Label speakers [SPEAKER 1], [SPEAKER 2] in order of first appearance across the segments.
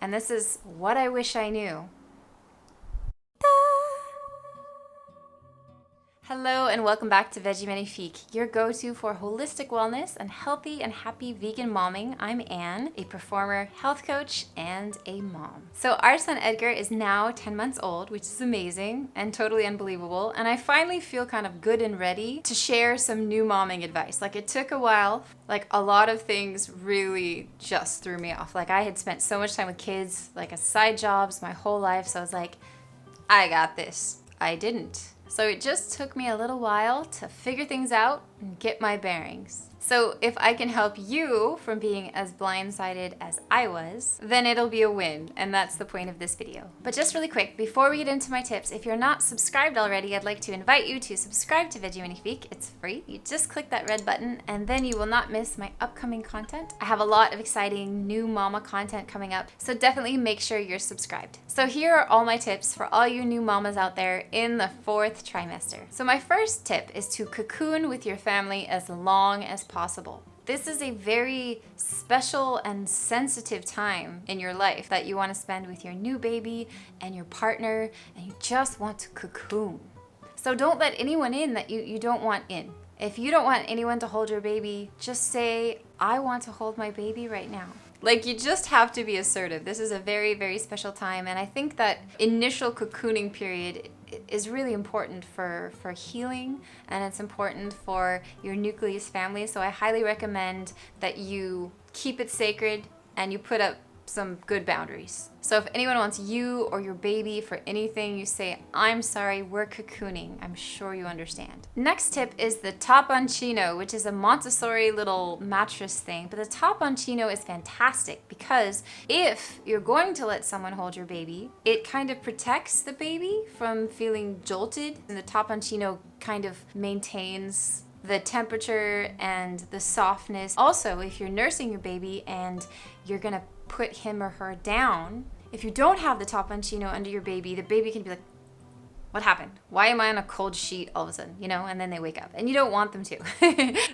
[SPEAKER 1] And this is what I wish I knew. Hello and welcome back to Veggie Magnifique, your go-to for holistic wellness and healthy and happy vegan momming. I'm Anne, a performer, health coach, and a mom. So our son Edgar is now 10 months old, which is amazing and totally unbelievable. And I finally feel kind of good and ready to share some new momming advice. Like, it took a while. Like, a lot of things really just threw me off. Like, I had spent so much time with kids, like as side jobs my whole life. So I was like, I got this. I didn't. So it just took me a little while to figure things out and get my bearings. So if I can help you from being as blindsided as I was, then it'll be a win, and that's the point of this video. But just really quick, before we get into my tips, if you're not subscribed already, I'd like to invite you to subscribe to Veggie Magnifique. It's free. You just click that red button, and then you will not miss my upcoming content. I have a lot of exciting new mama content coming up, so definitely make sure you're subscribed. So here are all my tips for all you new mamas out there in the 4th trimester. So my first tip is to cocoon with your family as long as possible. This is a very special and sensitive time in your life that you want to spend with your new baby and your partner, and you just want to cocoon. So don't let anyone in that you don't want in. If you don't want anyone to hold your baby, just say, I want to hold my baby right now. Like, you just have to be assertive. This is a very, very special time, and I think that initial cocooning period is really important for healing, and it's important for your nucleus family. So I highly recommend that you keep it sacred and you put up some good boundaries. So if anyone wants you or your baby for anything, you say, I'm sorry, we're cocooning. I'm sure you understand. Next tip is the taponcino, which is a Montessori little mattress thing. But the taponcino is fantastic because if you're going to let someone hold your baby, it kind of protects the baby from feeling jolted. And the taponcino kind of maintains the temperature and the softness. Also, if you're nursing your baby and you're gonna put him or her down, if you don't have the taponcino under your baby, the baby can be like, what happened? Why am I on a cold sheet all of a sudden? And then they wake up, and you don't want them to.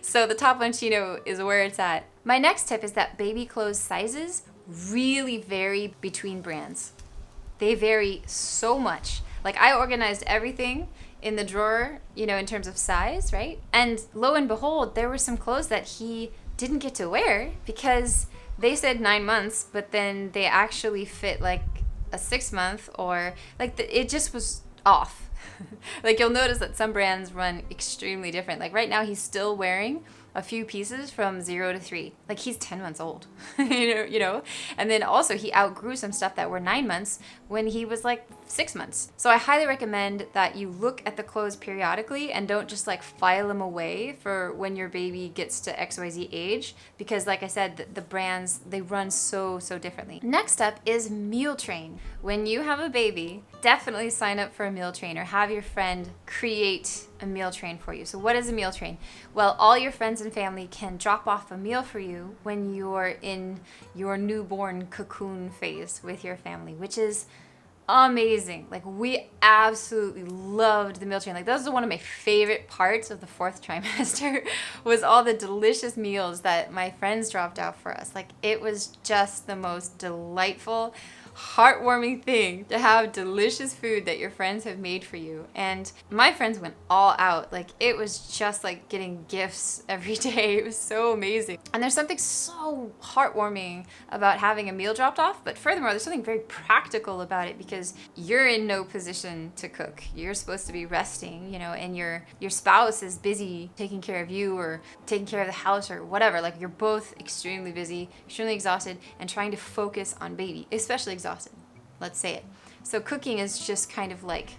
[SPEAKER 1] So the taponcino is where it's at. My next tip is that baby clothes sizes really vary between brands. They vary so much. Like, I organized everything in the drawer, in terms of size, right? And lo and behold, there were some clothes that he didn't get to wear because they said 9 months, but then they actually fit like a 6-month, or like it just was off. Like, you'll notice that some brands run extremely different. Like, right now he's still wearing a few pieces from 0 to 3. Like, he's 10 months old, And then also he outgrew some stuff that were 9 months when he was like 6 months. So I highly recommend that you look at the clothes periodically and don't just like file them away for when your baby gets to XYZ age, because like I said, the brands, they run so differently. Next up is meal train. When you have a baby, definitely sign up for a meal train or have your friend create a meal train for you. So what is a meal train? Well, all your friends and family can drop off a meal for you when you're in your newborn cocoon phase with your family, which is amazing. Like, we absolutely loved the meal train. Like, that was one of my favorite parts of the 4th trimester was all the delicious meals that my friends dropped out for us. Like, it was just the most delightful, heartwarming thing to have delicious food that your friends have made for you. And my friends went all out. Like, it was just like getting gifts every day. It was so amazing. And there's something so heartwarming about having a meal dropped off, but furthermore, there's something very practical about it because you're in no position to cook. You're supposed to be resting, and your spouse is busy taking care of you or taking care of the house or whatever. Like, you're both extremely busy, extremely exhausted, and trying to focus on baby, especially exhausted. Let's say it. So cooking is just kind of like,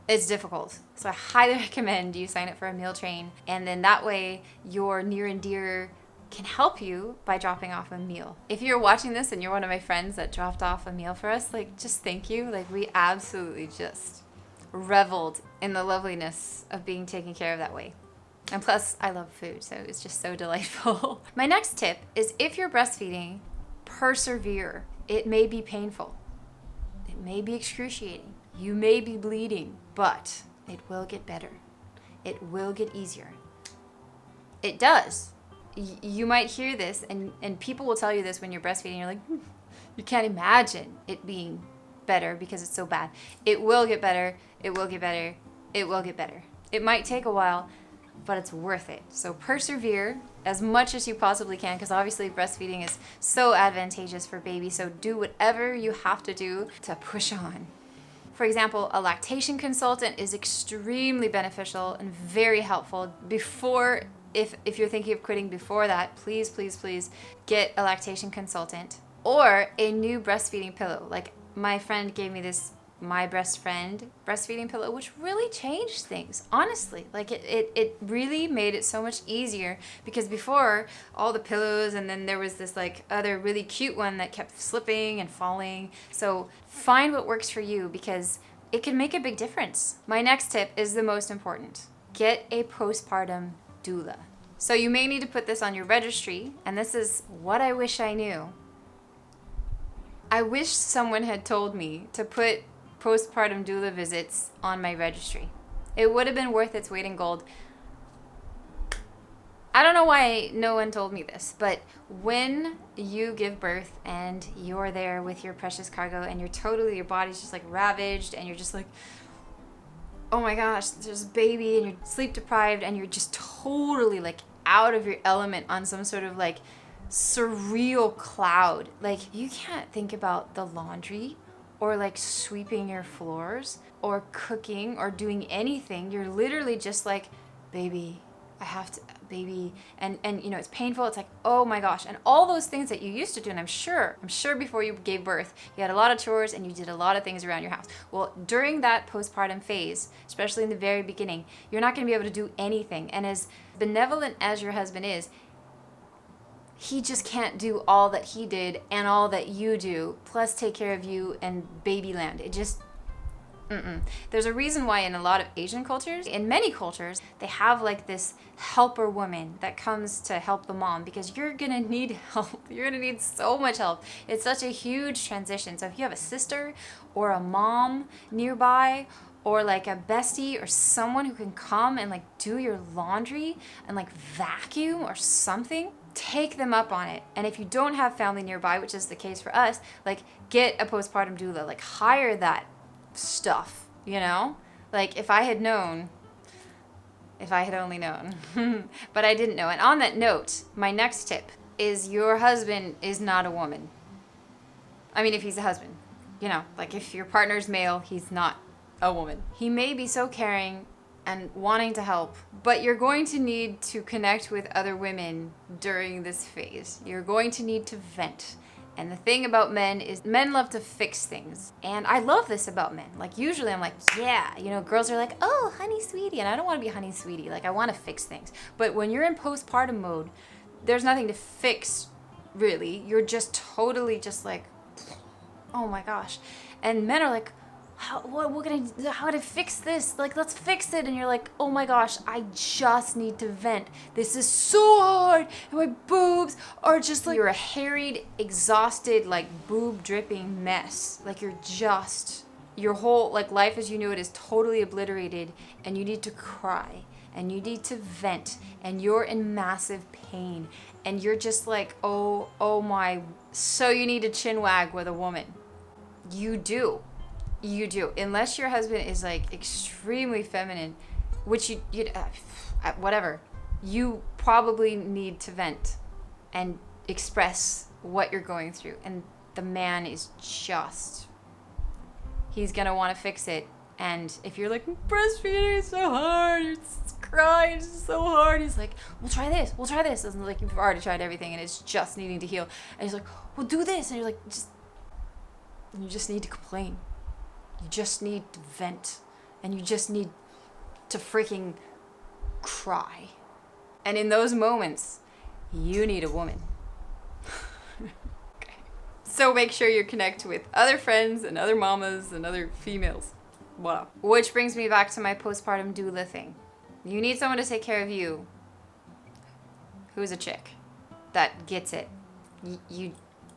[SPEAKER 1] it's difficult. So I highly recommend you sign up for a meal train, and then that way your near and dear can help you by dropping off a meal. If you're watching this and you're one of my friends that dropped off a meal for us, like, just thank you. Like, we absolutely just reveled in the loveliness of being taken care of that way. And plus, I love food, so it's just so delightful. My next tip is, if you're breastfeeding, persevere. It may be painful. It may be excruciating. You may be bleeding, but it will get better. It will get easier. It does. You might hear this, and people will tell you this when you're breastfeeding. You're like, You can't imagine it being better because it's so bad. It will get better. It will get better. It will get better. It might take a while, but it's worth it. So persevere as much as you possibly can, because obviously breastfeeding is so advantageous for baby. So do whatever you have to do to push on. For example, a lactation consultant is extremely beneficial and very helpful. Before, if you're thinking of quitting before that, please, please, please get a lactation consultant or a new breastfeeding pillow. Like my friend gave me this My Breast Friend breastfeeding pillow, which really changed things, honestly. Like it really made it so much easier, because before, all the pillows, and then there was this like other really cute one that kept slipping and falling. So find what works for you, because it can make a big difference. My next tip is the most important. Get a postpartum doula. So you may need to put this on your registry, and this is what I wish I knew. I wish someone had told me to put postpartum doula visits on my registry. It would have been worth its weight in gold. I don't know why no one told me this, but when you give birth and you're there with your precious cargo and your body's just like ravaged and you're just like, oh my gosh, there's a baby, and you're sleep deprived and you're just totally like out of your element on some sort of like surreal cloud. Like you can't think about the laundry or like sweeping your floors or cooking or doing anything. You're literally just like, baby, I have to, baby. And you know, it's painful. It's like, oh my gosh. And all those things that you used to do, and I'm sure before you gave birth, you had a lot of chores and you did a lot of things around your house. Well, during that postpartum phase, especially in the very beginning, you're not going to be able to do anything. And as benevolent as your husband is, he just can't do all that he did and all that you do, plus take care of you and babyland. It just, There's a reason why in a lot of Asian cultures, in many cultures, they have like this helper woman that comes to help the mom, because you're gonna need help. You're gonna need so much help. It's such a huge transition. So if you have a sister or a mom nearby, or like a bestie or someone who can come and like do your laundry and like vacuum or something, take them up on it. And if you don't have family nearby, which is the case for us, like get a postpartum doula, like hire that stuff, you know? Like if I had only known, but I didn't know. And on that note, my next tip is your husband is not a woman. I mean, if he's a husband, you know, like if your partner's male, he's not a woman. He may be so caring and wanting to help, but you're going to need to connect with other women during this phase. You're going to need to vent. And the thing about men is men love to fix things. And I love this about men. Like usually I'm like, yeah, you know, girls are like, oh, honey sweetie. And I don't want to be honey sweetie. Like I want to fix things. But when you're in postpartum mode, there's nothing to fix really. You're just totally just like, oh my gosh. And men are like, how to fix this? Like, let's fix it. And you're like, oh my gosh, I just need to vent. This is so hard. And my boobs are just like, you're a harried, exhausted, like boob dripping mess. Like your whole like life as you knew it is totally obliterated, and you need to cry and you need to vent, and you're in massive pain, and you're just like, oh my. So you need to chin wag with a woman. You do. Unless your husband is like extremely feminine, which you whatever, you probably need to vent and express what you're going through. And the man is just, he's gonna want to fix it. And if you're like, breastfeeding is so hard, it's crying, it's so hard, he's like, we'll try this. And like, you've already tried everything and it's just needing to heal. And he's like, we'll do this. And you're like, you just need to complain. You just need to vent, and you just need to freaking cry. And in those moments, you need a woman. Okay. So make sure you connect with other friends and other mamas and other females. Wow. Which brings me back to my postpartum doula thing. You need someone to take care of you who's a chick that gets it.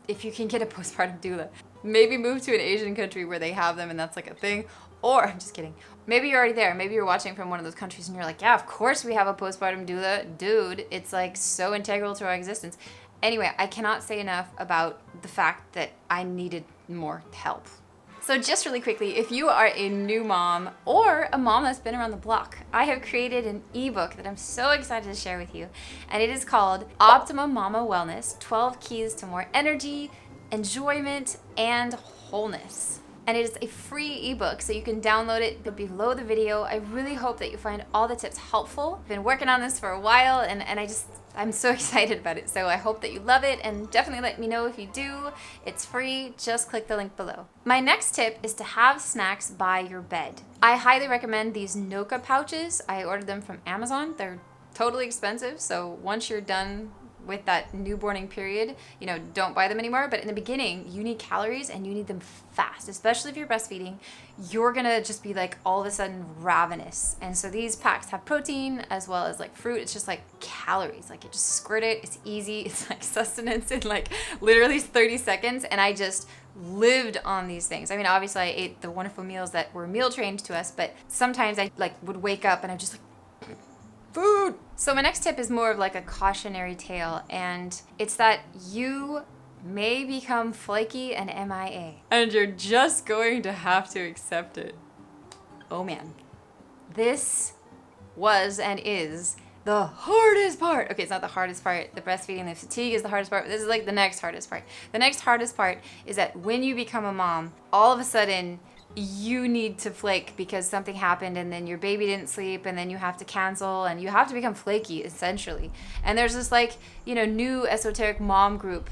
[SPEAKER 1] If you can get a postpartum doula, maybe move to an Asian country where they have them and that's like a thing. Or, I'm just kidding, maybe you're already there. Maybe you're watching from one of those countries and you're like, yeah, of course we have a postpartum doula. Dude, it's like so integral to our existence. Anyway, I cannot say enough about the fact that I needed more help. So just really quickly, if you are a new mom or a mom that's been around the block, I have created an ebook that I'm so excited to share with you. And it is called Optimum Mama Wellness, 12 Keys to More Energy, Enjoyment, and Wholeness. And it is a free ebook, so you can download it below the video. I really hope that you find all the tips helpful. I've been working on this for a while, and I'm so excited about it. So I hope that you love it, and definitely let me know if you do. It's free, just click the link below. My next tip is to have snacks by your bed. I highly recommend these Noka pouches. I ordered them from Amazon. They're totally expensive, so once you're done with that newborning period, don't buy them anymore. But in the beginning, you need calories and you need them fast, especially if you're breastfeeding. You're gonna just be like all of a sudden ravenous. And so these packs have protein as well as like fruit. It's just like calories. Like you just squirt it, it's easy. It's like sustenance in like literally 30 seconds. And I just lived on these things. I mean, obviously I ate the wonderful meals that were meal trained to us, but sometimes I like would wake up and I'm just like, food. So my next tip is more of like a cautionary tale, and it's that you may become flaky and MIA, and you're just going to have to accept it. Oh man, this was and is the hardest part. Okay, it's not the hardest part. The breastfeeding, the fatigue is the hardest part. This is like the next hardest part. The next hardest part is that when you become a mom, all of a sudden you need to flake because something happened and then your baby didn't sleep and then you have to cancel and you have to become flaky essentially. And there's this like, new esoteric mom group,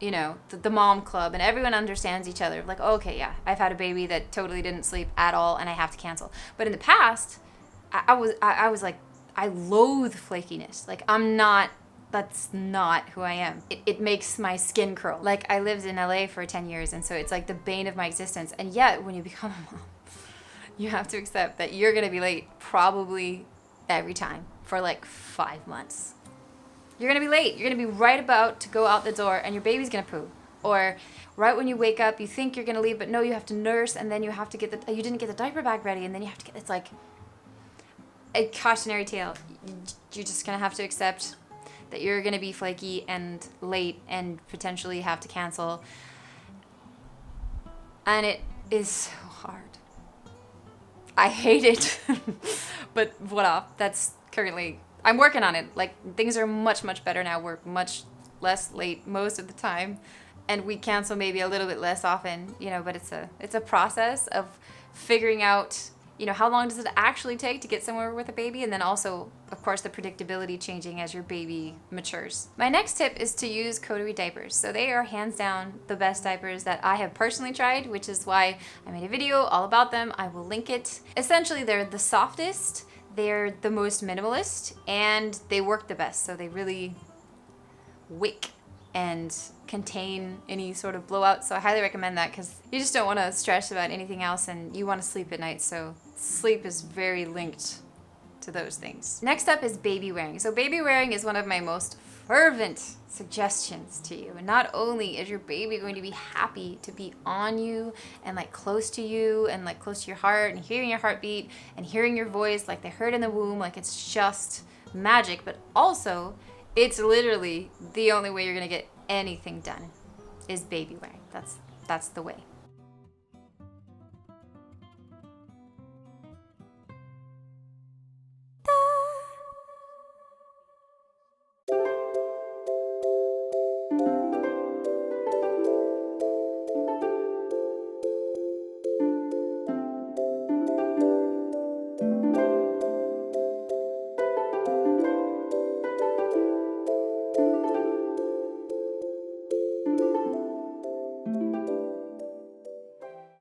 [SPEAKER 1] the mom club, and everyone understands each other. Like, okay, yeah, I've had a baby that totally didn't sleep at all and I have to cancel. But in the past, I was like, I loathe flakiness. Like that's not who I am. It makes my skin curl. Like I lived in LA for 10 years, and so it's like the bane of my existence. And yet when you become a mom, you have to accept that you're gonna be late probably every time for like 5 months. You're gonna be late. You're gonna be right about to go out the door and your baby's gonna poo. Or right when you wake up, you think you're gonna leave, but no, you have to nurse, and then you have to you didn't get the diaper bag ready, and then you have to it's like a cautionary tale. You're just gonna have to accept that you're gonna be flaky and late and potentially have to cancel. And it is so hard. I hate it. But voila, that's currently, I'm working on it. Like things are much, much better now. We're much less late most of the time. And we cancel maybe a little bit less often, but it's a process of figuring out how long does it actually take to get somewhere with a baby? And then also, of course, the predictability changing as your baby matures. My next tip is to use coterie diapers. So they are hands down the best diapers that I have personally tried, which is why I made a video all about them. I will link it. Essentially, they're the softest, they're the most minimalist, and they work the best. So they really wick and contain any sort of blowout. So I highly recommend that because you just don't want to stress about anything else and you want to sleep at night. So sleep is very linked to those things. Next up is Babywearing. So Babywearing is one of my most fervent suggestions to you. And not only is your baby going to be happy to be on you and like close to you and like close to your heart and hearing your heartbeat and hearing your voice like they heard in the womb, like it's just magic, but also it's literally the only way you're gonna get anything done is Babywearing. That's the way.